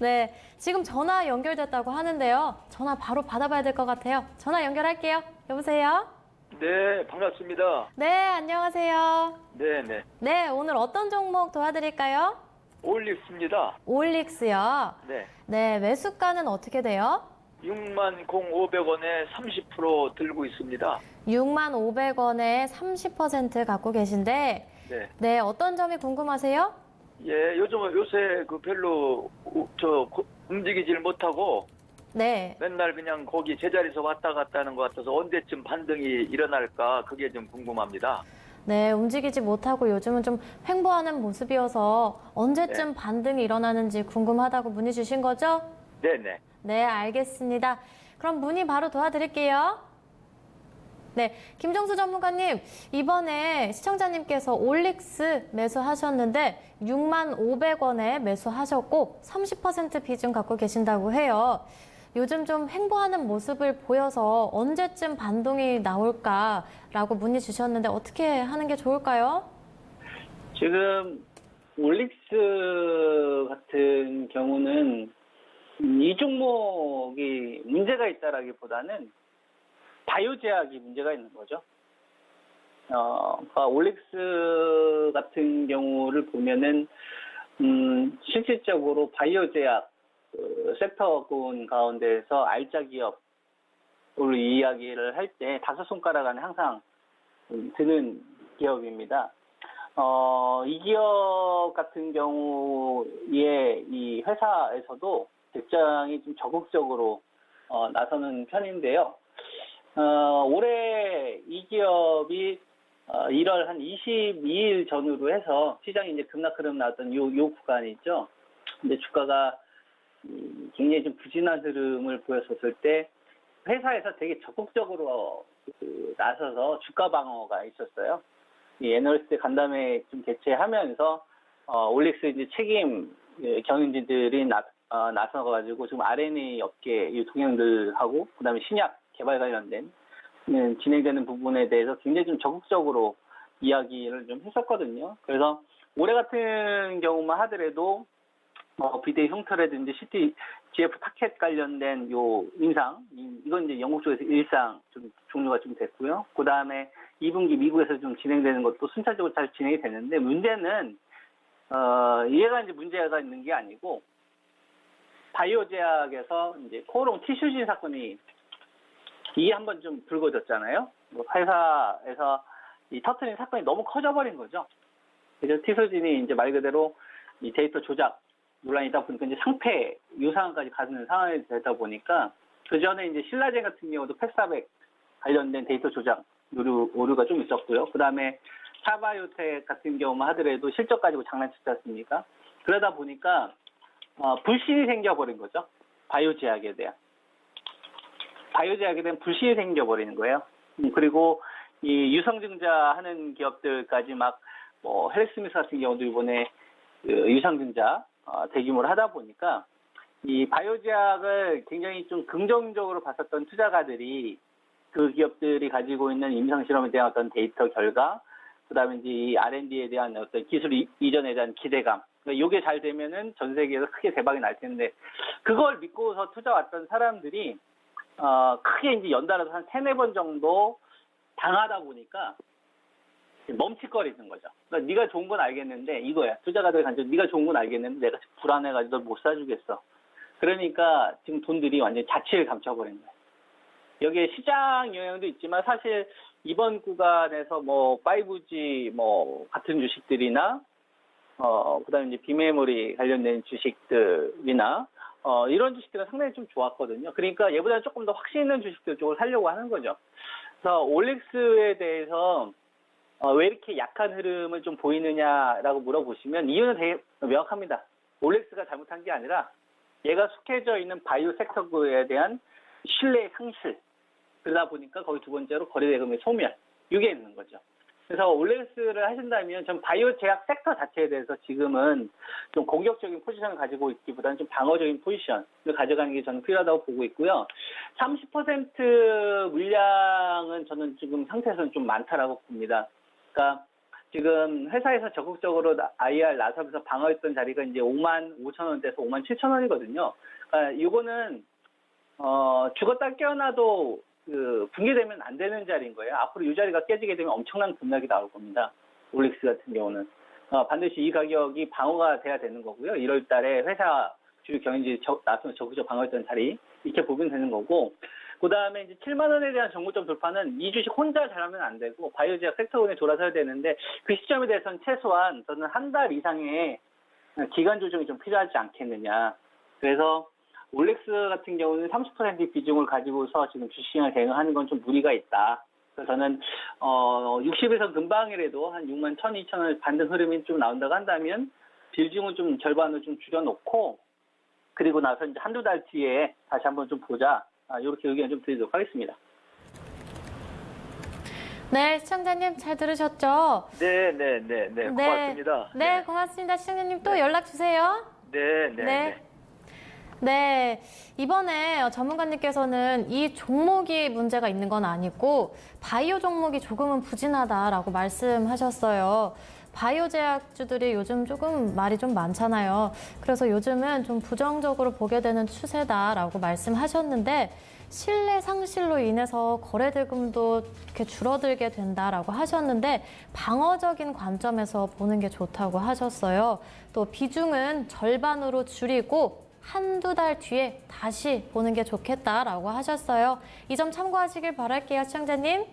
네, 지금 전화 연결됐다고 하는데요. 전화 바로 받아봐야 될 것 같아요. 전화 연결할게요. 여보세요? 네, 반갑습니다. 네, 안녕하세요. 네, 네. 네, 오늘 어떤 종목 도와드릴까요? 올릭스입니다. 올릭스요. 네. 네, 매수가는 어떻게 돼요? 60,500원에 30% 들고 있습니다. 65,000원에 30% 갖고 계신데, 네. 네, 어떤 점이 궁금하세요? 예, 요새 별로 움직이질 못하고 네, 맨날 그냥 거기 제자리에서 왔다 갔다 하는 것 같아서 언제쯤 반등이 일어날까 그게 좀 궁금합니다. 네, 움직이지 못하고 요즘은 좀 횡보하는 모습이어서 언제쯤 반등이 일어나는지 궁금하다고 문의 주신 거죠? 네, 네. 네, 알겠습니다. 그럼 문의 바로 도와드릴게요. 네, 김정수 전문가님, 이번에 시청자님께서 올릭스 매수하셨는데 65,000원에 매수하셨고 30% 비중 갖고 계신다고 해요. 요즘 좀 횡보하는 모습을 보여서 언제쯤 반동이 나올까라고 문의 주셨는데 어떻게 하는 게 좋을까요? 지금 올릭스 같은 경우는 이 종목이 문제가 있다라기보다는 바이오 제약이 문제가 있는 거죠. 그러니까 올릭스 같은 경우를 보면은 실질적으로 바이오 제약 섹터군 가운데에서 알짜 기업으로 이야기를 할 때 다섯 손가락 안에 항상 드는 기업입니다. 이 기업 같은 경우에 이 회사에서도 굉장히 좀 적극적으로 나서는 편인데요. 올해 이 기업이 1월 한 22일 전후로 해서 시장이 이제 급락 흐름 나왔던 요 구간이 있죠. 근데 주가가 굉장히 좀 부진한 흐름을 보였었을 때 회사에서 되게 적극적으로 나서서 주가 방어가 있었어요. 이 애널리스트 간담회 좀 개최하면서 올릭스 이제 책임 경영진들이 나서가지고 지금 R&A 업계 이 동향들하고 그다음에 신약 개발 관련된 진행되는 부분에 대해서 굉장히 좀 적극적으로 이야기를 좀 했었거든요. 그래서 올해 같은 경우만 하더라도 비대 형태라든지 GF 타켓 관련된 요 인상, 이건 이제 영국 쪽에서 일상 좀 종료가 좀 됐고요. 그 다음에 2분기 미국에서 좀 진행되는 것도 순차적으로 잘 진행이 되는데 문제는 얘가 이제 문제가 있는 게 아니고 바이오 제약에서 이제 코오롱 티슈진 사건이 이게 한번 좀 불거졌잖아요. 회사에서 이 터트린 사건이 너무 커져버린 거죠. 그래서 티슈진이 이제 말 그대로 이 데이터 조작 논란이다 보니까 이제 상폐 유상까지 가는 상황이 되다 보니까 그 전에 이제 신라젠 같은 경우도 팩사백 관련된 데이터 조작 오류가 좀 있었고요. 그 다음에 차바이오텍 같은 경우만 하더라도 실적 가지고 장난쳤지 않습니까? 그러다 보니까 불신이 생겨버린 거죠. 바이오 제약에 대한 불신이 생겨버리는 거예요. 그리고 이 유상증자 하는 기업들까지 헬스미스 같은 경우도 이번에 유상증자 대규모로 하다 보니까 이 바이오 제약을 굉장히 좀 긍정적으로 봤었던 투자가들이 그 기업들이 가지고 있는 임상실험에 대한 어떤 데이터 결과, 그 다음에 이제 이 R&D에 대한 어떤 기술 이전에 대한 기대감, 그러니까 이게 잘 되면은 전 세계에서 크게 대박이 날 텐데, 그걸 믿고서 투자 왔던 사람들이, 크게 이제 연달아서 한 3-4번 정도 당하다 보니까 멈칫거리는 거죠. 그러니까 네가 좋은 건 알겠는데, 이거야. 투자가들 간접 네가 좋은 건 알겠는데, 내가 불안해가지고 널 못 사주겠어. 그러니까 지금 돈들이 완전히 자취를 감춰버린 거예요. 여기에 시장 영향도 있지만 사실 이번 구간에서 5G 같은 주식들이나 그다음에 이제 비메모리 관련된 주식들이나 이런 주식들은 상당히 좀 좋았거든요. 그러니까 얘보다 조금 더 확신 있는 주식들 쪽을 사려고 하는 거죠. 그래서 올릭스에 대해서 왜 이렇게 약한 흐름을 좀 보이느냐라고 물어보시면 이유는 되게 명확합니다. 올릭스가 잘못한 게 아니라 얘가 속해져 있는 바이오 섹터에 대한 신뢰 상실. 그러다 보니까 거기 두 번째로 거래대금의 소멸. 이게 있는 거죠. 그래서 올릭스를 하신다면 전 바이오 제약 섹터 자체에 대해서 지금은 좀 공격적인 포지션을 가지고 있기보다는 좀 방어적인 포지션을 가져가는 게 저는 필요하다고 보고 있고요. 30% 물량은 저는 지금 상태에서는 좀 많다라고 봅니다. 그러니까 지금 회사에서 적극적으로 IR 나서면서 방어했던 자리가 이제 55,000원대에서 57,000원이거든요. 그러니까 이거는 죽었다 깨어나도 붕괴되면 안 되는 자리인 거예요. 앞으로 이 자리가 깨지게 되면 엄청난 급락이 나올 겁니다. 올릭스 같은 경우는 반드시 이 가격이 방어가 돼야 되는 거고요. 1월 달에 회사 주요 경영진이 나서서 적극적으로 방어했던 자리 이렇게 보면 되는 거고, 그 다음에 이제 7만 원에 대한 정고점 돌파는 이 주식 혼자 잘하면 안 되고 바이오제약 섹터군에 돌아서야 되는데, 그 시점에 대해서는 최소한 저는 한 달 이상의 기간 조정이 좀 필요하지 않겠느냐. 그래서 올렉스 같은 경우는 30% 비중을 가지고서 지금 주식시장을 대응하는 건 좀 무리가 있다. 그래서 저는 60에서 금방이라도 한 6만 1,000, 2,000원 반등 흐름이 좀 나온다고 한다면 비중은 좀 절반으로 좀 줄여놓고, 그리고 나서 이제 한두 달 뒤에 다시 한번 좀 보자. 이렇게 의견 좀 드리도록 하겠습니다. 네, 시청자님 잘 들으셨죠? 네, 고맙습니다. 네, 고맙습니다. 시청자님 또 연락 주세요. 네. 네, 이번에 전문가님께서는 이 종목이 문제가 있는 건 아니고 바이오 종목이 조금은 부진하다라고 말씀하셨어요. 바이오 제약주들이 요즘 조금 말이 좀 많잖아요. 그래서 요즘은 좀 부정적으로 보게 되는 추세다라고 말씀하셨는데, 신뢰 상실로 인해서 거래 대금도 이렇게 줄어들게 된다라고 하셨는데, 방어적인 관점에서 보는 게 좋다고 하셨어요. 또 비중은 절반으로 줄이고 한두 달 뒤에 다시 보는 게 좋겠다라고 하셨어요. 이 점 참고하시길 바랄게요, 시청자님.